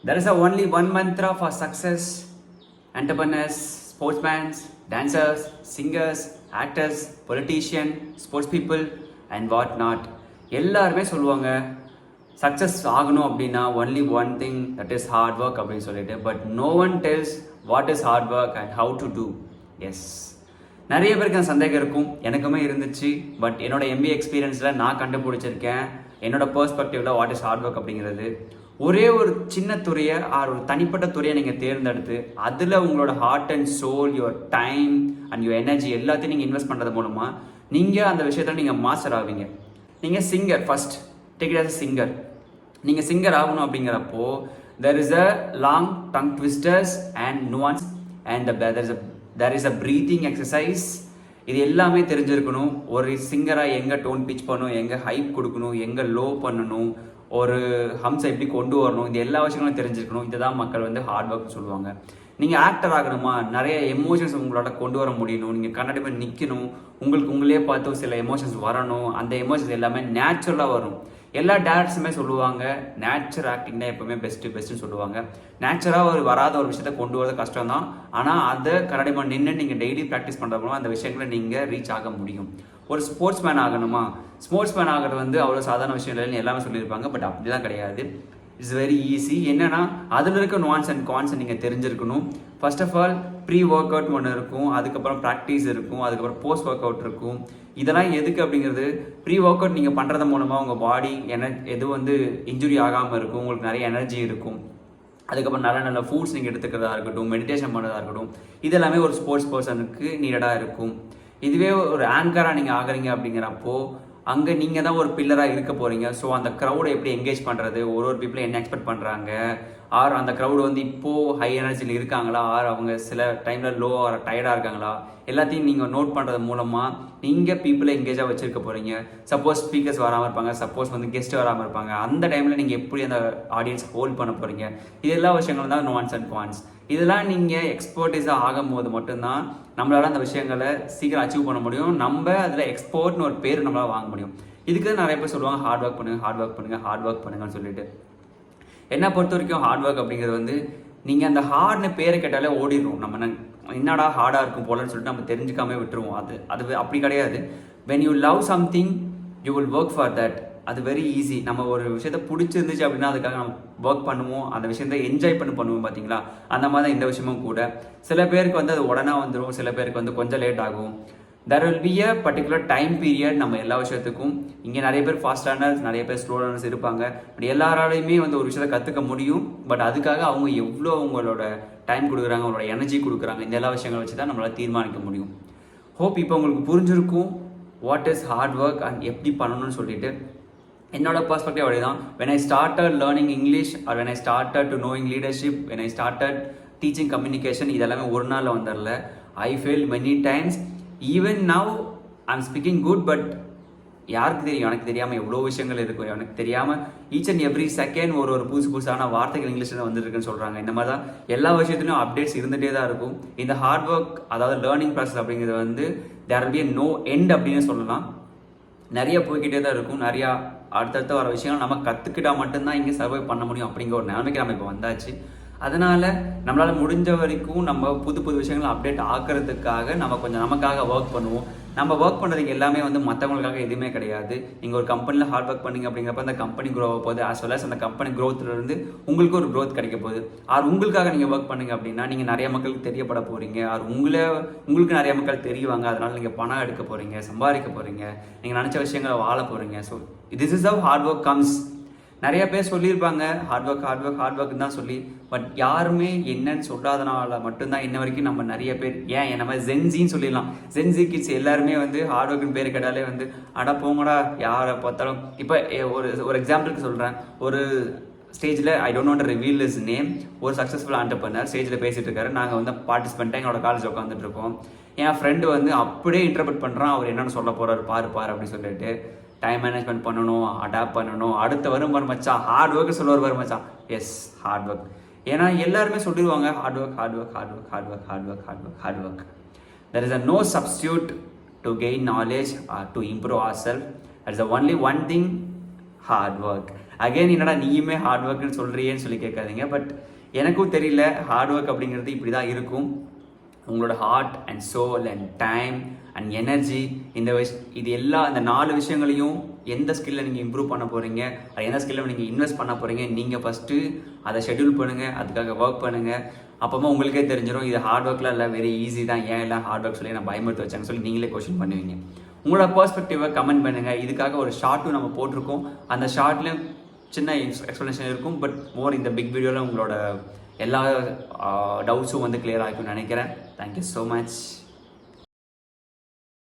There is a only one mantra for success. Entrepreneurs, sportsmen, dancers, singers, actors, politicians, sports people and what not. எல்லாருமே சொல்லுவாங்க success ஆகணும் அப்படின்னா only one thing that is hard work அப்படின்னு சொல்லிட்டு. But no one tells what is hard work and how to do. Yes, நிறைய பேருக்கு அந்த சந்தேகம் இருக்கும், எனக்குமே இருந்துச்சு. பட் என்னோட எம்பிஏ எக்ஸ்பீரியன்ஸில் நான் கண்டுபிடிச்சிருக்கேன் என்னோட பெர்ஸ்பெக்டிவ்ல வாட் இஸ் ஹார்ட் ஒர்க் அப்படிங்கிறது. ஒரே ஒரு சின்ன துறையை ஒரு தனிப்பட்ட துறையை நீங்கள் தேர்ந்தெடுத்து அதில் உங்களோட heart and soul, your time and your energy எல்லாத்தையும் நீங்கள் இன்வெஸ்ட் பண்ணுறது மூலமாக நீங்கள் அந்த விஷயத்தில் நீங்கள் மாஸ்டர் ஆவீங்க. நீங்கள் singer, first take it as a singer. நீங்கள் சிங்கர் ஆகணும் அப்படிங்கிறப்போ there is a long tongue twisters and nuance and there is a breathing exercise. இது எல்லாமே தெரிஞ்சிருக்கணும். ஒரு சிங்கராக எங்கே டோன் பிச் பண்ணணும், எங்கே ஹைப் கொடுக்கணும், எங்கே லோ பண்ணணும், ஒரு ஹம்ஸை எப்படி கொண்டு வரணும், இந்த எல்லா விஷயங்களும் தெரிஞ்சிருக்கணும். இதுதான் மக்கள் வந்து ஹார்ட் ஒர்க் சொல்லுவாங்க. நீங்கள் ஆக்டர் ஆகணுமா, நிறைய எமோஷன்ஸ் உங்களோட கொண்டு வர முடியணும், நீங்கள் கண்ணாடி போய் நிற்கணும், உங்களுக்கு உங்களே பார்த்து சில எமோஷன்ஸ் வரணும். அந்த எமோஷன்ஸ் எல்லாமே நேச்சுரலாக வரும். எல்லா டேரக்டர்ஸுமே சொல்லுவாங்க நேச்சுரல் ஆக்டிங் தான் எப்பவுமே பெஸ்ட்டுன்னு சொல்லுவாங்க. நேச்சுராக வராத ஒரு விஷயத்தை கொண்டு வரது கஷ்டம் தான். ஆனால் அதை கரடிமாக நின்று நீங்கள் டெய்லி ப்ராக்டிஸ் பண்ணுற மூலம் அந்த விஷயங்களை நீங்கள் ரீச் ஆக முடியும். ஒரு ஸ்போர்ட்ஸ் மேன் ஆகணுமா, ஸ்போர்ட்ஸ் மேன் ஆகிறது வந்து அவ்வளோ சாதாரண விஷயம் இல்லைன்னு எல்லாமே சொல்லியிருப்பாங்க. பட் அப்படி தான் கிடையாது. It's very easy. என்னன்னா அதில் இருக்க nuance அண்ட் கான்ஸ் நீங்கள் தெரிஞ்சிருக்கணும். First of all pre workout அவுட் ஒன்று இருக்கும், அதுக்கப்புறம் ப்ராக்டிஸ் இருக்கும், அதுக்கப்புறம் போஸ்ட் ஒர்க் அவுட் இருக்கும். இதெல்லாம் எதுக்கு அப்படிங்கிறது, ப்ரீ ஒர்க் அவுட் நீங்கள் பண்ணுறது மூலமாக உங்கள் பாடி எது வந்து இன்ஜுரி ஆகாமல் இருக்கும், உங்களுக்கு நிறைய எனர்ஜி இருக்கும். அதுக்கப்புறம் நல்ல நல்ல ஃபுட்ஸ் நீங்கள் எடுத்துக்கிறதா இருக்கட்டும், மெடிடேஷன் பண்ணுறதா இருக்கட்டும், இதெல்லாமே ஒரு ஸ்போர்ட்ஸ் பர்சனுக்கு நீடடாக இருக்கும். இதுவே ஒரு ஆங்கராக நீங்கள் ஆகுறீங்க அப்படிங்கிறப்போ அங்கே நீங்கள் தான் ஒரு பில்லராக இருக்க போகிறீங்க. ஸோ அந்த க்ரௌடை எப்படி என்கேஜ் பண்ணுறது, ஒரு பீப்புளை என்ன எக்ஸ்பெக்ட் பண்ணுறாங்க, ஆர் அந்த க்ரௌடு வந்து இப்போது ஹை எனர்ஜியில் இருக்காங்களா, ஆர் அவங்க சில டைமில் லோ ஆர் டயர்டாக இருக்காங்களா, எல்லாத்தையும் நீங்கள் நோட் பண்ணுறது மூலமாக நீங்கள் பீப்புளை என்கேஜாக வச்சுருக்க போகிறீங்க. சப்போஸ் ஸ்பீக்கர்ஸ் வராமல் இருப்பாங்க, சப்போஸ் வந்து கெஸ்ட் வராமல் இருப்பாங்க, அந்த டைமில் நீங்கள் எப்படி அந்த ஆடியன்ஸ் ஹோல்ட் பண்ண போகிறீங்க, இது எல்லா விஷயங்களும் தான் nuance அண்ட் கான்ஸ். இதெல்லாம் நீங்கள் எக்ஸ்பர்டைஸாக ஆகும் போது மட்டும்தான் நம்மளால் அந்த விஷயங்களை சீக்கிரம் அச்சீவ் பண்ண முடியும். நம்ம அதில் எக்ஸ்போர்ட்னு ஒரு பேர் நம்மளால் வாங்க முடியும். இதுக்கு நிறைய பேர் சொல்லுவாங்க ஹார்ட் ஒர்க் பண்ணுங்கள், ஹார்ட் ஒர்க் பண்ணுங்கள், ஹார்ட் ஒர்க் பண்ணுங்கன்னு சொல்லிட்டு. என்னை பொறுத்த வரைக்கும் ஹார்ட் ஒர்க் அப்படிங்கிறது வந்து நீங்கள் அந்த ஹார்ட்னு பேரை கேட்டாலே ஓடிடுவோம். நம்ம என்னடா ஹார்டாக இருக்கும் போலன்னு சொல்லிட்டு நம்ம தெரிஞ்சுக்காம விட்டுருவோம். அது அப்படி கிடையாது. When you love something you will work for that. அது வெரி ஈஸி. நம்ம ஒரு விஷயத்த பிடிச்சிருந்துச்சு அப்படின்னா அதுக்காக நம்ம ஒர்க் பண்ணுவோம், அந்த விஷயத்த என்ஜாய் பண்ணுவோம். பார்த்தீங்களா, அந்த மாதிரி தான் இந்த விஷயமும் கூட. சில பேருக்கு வந்து அது உடனே வந்துடும், சில பேருக்கு வந்து கொஞ்சம் லேட் ஆகும். there will be a particular time period நம்ம எல்லா விஷயத்துக்கும். இங்கே நிறைய பேர் ஃபாஸ்ட் லேர்னர்ஸ், நிறைய பேர் ஸ்லோ லேர்னர்ஸ் இருப்பாங்க. பட் எல்லாராலையுமே வந்து ஒரு விஷயத்தை கற்றுக்க முடியும். பட் அதுக்காக அவங்க எவ்வளோ அவங்களோட டைம் கொடுக்குறாங்க, அவங்களோட எனர்ஜி கொடுக்குறாங்க, இந்த எல்லா விஷயங்களை வச்சு தான் நம்மளால் தீர்மானிக்க முடியும். ஹோப் இப்போ உங்களுக்கு புரிஞ்சிருக்கும் what is hard work and எப்படி பண்ணணும்னு சொல்லிட்டு. என்னோட பர்ஸ்பெக்டிவ் அப்படி தான். when I started learning English or when I started to knowing leadership, when I started teaching communication, இதெல்லாமே ஒரு நாளில் வந்துடல. I failed many times. even now I'm speaking good, but யாருக்கு தெரியும், எனக்கு தெரியாமல் எவ்வளோ விஷயங்கள் இருக்கும். எனக்கு தெரியாமல் ஈச் அண்ட் எவ்ரி செகண்ட் ஒரு புதுசான வார்த்தைகள் இங்கிலீஷில் வந்துருக்குன்னு சொல்கிறாங்க. இந்த மாதிரி தான் எல்லா விஷயத்துலையும் அப்டேட்ஸ் இருந்துகிட்டே தான் இருக்கும். இந்த ஹார்ட் ஒர்க், அதாவது லேர்னிங் ப்ராசஸ் அப்படிங்கிறது வந்து there will be a no end அப்படின்னு சொல்லலாம். நிறைய போய்கிட்டே தான் இருக்கும். நிறையா அடுத்தடுத்து வர விஷயங்கள் நம்ம கற்றுக்கிட்டா மட்டும்தான் இங்கே சர்வை பண்ண முடியும் அப்படிங்கிற ஒரு நிலைமைக்கு நம்ம இப்போ வந்தாச்சு. அதனால் நம்மளால் முடிஞ்ச வரைக்கும் நம்ம புது விஷயங்களை அப்டேட் ஆக்கிறதுக்காக நம்ம கொஞ்சம் நமக்காக ஒர்க் பண்ணுவோம். நம்ம ஒர்க் பண்ணுறதுக்கு எல்லாமே வந்து மற்றவங்களுக்காக எதுவுமே கிடையாது. நீங்கள் ஒரு கம்பெனியில் ஹார்ட் ஒர்க் பண்ணிங்க அப்படிங்கிறப்ப அந்த கம்பெனி க்ரோ ஆக போகுது. ஆஸ் வெல் அஸ் அந்த கம்பெனி க்ரோத்லேருந்து உங்களுக்கு ஒரு க்ரோத் கிடைக்க போகுது. உங்களுக்காக நீங்கள் ஒர்க் பண்ணுங்க அப்படின்னா நீங்கள் நிறைய மக்களுக்கு தெரியப்பட போகிறீங்க. உங்களுக்கு நிறைய மக்கள் தெரியுவாங்க. அதனால் நீங்கள் பணம் எடுக்க போகிறீங்க, சம்பாதிக்க போகிறீங்க, நீங்கள் நினச்ச விஷயங்களை வாழ போகிறீங்க. So this is how hard work comes. நிறைய பேர் சொல்லியிருப்பாங்க ஹார்ட் ஒர்க் தான் சொல்லி. பட் யாருமே என்னன்னு சொல்லாதனால மட்டும்தான் இன்ன வரைக்கும் நம்ம நிறைய பேர், ஏன் நம்ம ஜென்சின்னு சொல்லிடலாம், ஜென்சி கிட்ஸ் எல்லாருமே வந்து ஹார்ட் ஒர்க்குன்னு பேர் கேட்டாலே வந்து அட போங்கடா யாரை பார்த்தாலும். இப்போ ஒரு எக்ஸாம்பிளுக்கு சொல்கிறேன். ஒரு ஸ்டேஜில் I don't want to reveal his name, ஒரு சக்ஸஸ்ஃபுல் ஆண்டர்பிரனர் ஸ்டேஜில் பேசிகிட்டு இருக்காரு. நாங்கள் வந்து பார்ட்டிசிபெண்ட்டாக எங்களோட காலேஜ் உட்காந்துட்டு இருக்கோம். என் ஃப்ரெண்டு வந்து அப்படியே இன்டர்பிரட் பண்ணுறான், அவர் என்னென்னு சொல்ல போகிறாரு பாரு அப்படின்னு சொல்லிட்டு. டைம் மேனேஜ்மெண்ட் பண்ணணும், அடாப்ட் பண்ணணும், அடுத்த வரும் மச்சான் ஹார்ட் ஒர்க்கு சொல்லுவார் மச்சான். Yes, hard work. ஏன்னா எல்லாருமே சொல்லிடுவாங்க hard work. there is a no substitute to gain knowledge or to improve ourselves. There is only one thing, hard work. Again என்னடா நீயுமே ஹார்ட் ஒர்க்குன்னு சொல்கிறியேன்னு சொல்லி கேட்காதீங்க. பட் எனக்கும் தெரியல ஹார்ட் ஒர்க் அப்படிங்கிறது இப்படி தான் இருக்கும். உங்களோட heart and soul and time and energy இது இந்த 4 விஷயங்களையும் எந்த ஸ்கில்லை நீங்கள் இம்ப்ரூவ் பண்ண போகிறீங்க, அது எந்த ஸ்கில்லை நீங்கள் இன்வெஸ்ட் பண்ண போகிறீங்க, நீங்கள் ஃபஸ்ட்டு அதை ஷெட்யூல் பண்ணுங்கள், அதுக்காக ஒர்க் பண்ணுங்கள். அப்போமா உங்களுக்கே தெரிஞ்சிடும் இது ஹார்ட் ஒர்க்லாம் இல்லை, வெரி ஈஸி தான், ஏன் எல்லாம் ஹார்ட் ஒர்க் சொல்லி நான் பயமுறுத்தி வச்சாங்கன்னு சொல்லி நீங்களே கொஸ்டின் பண்ணுவீங்க. உங்களோட பர்ஸ்பெக்டிவை கமெண்ட் பண்ணுங்கள். இதுக்காக ஒரு ஷார்ட்டும் நம்ம போட்டிருக்கோம். அந்த ஷார்ட்லேயும் சின்ன எக்ஸ்ப்ளனேஷன் இருக்கும். பட் மோர் இந்த பிக் வீடியோவில் உங்களோட எல்லா டவுட்ஸும் கிளியர் ஆகிக்கும்னு நினைக்கிறேன். Thank you so much.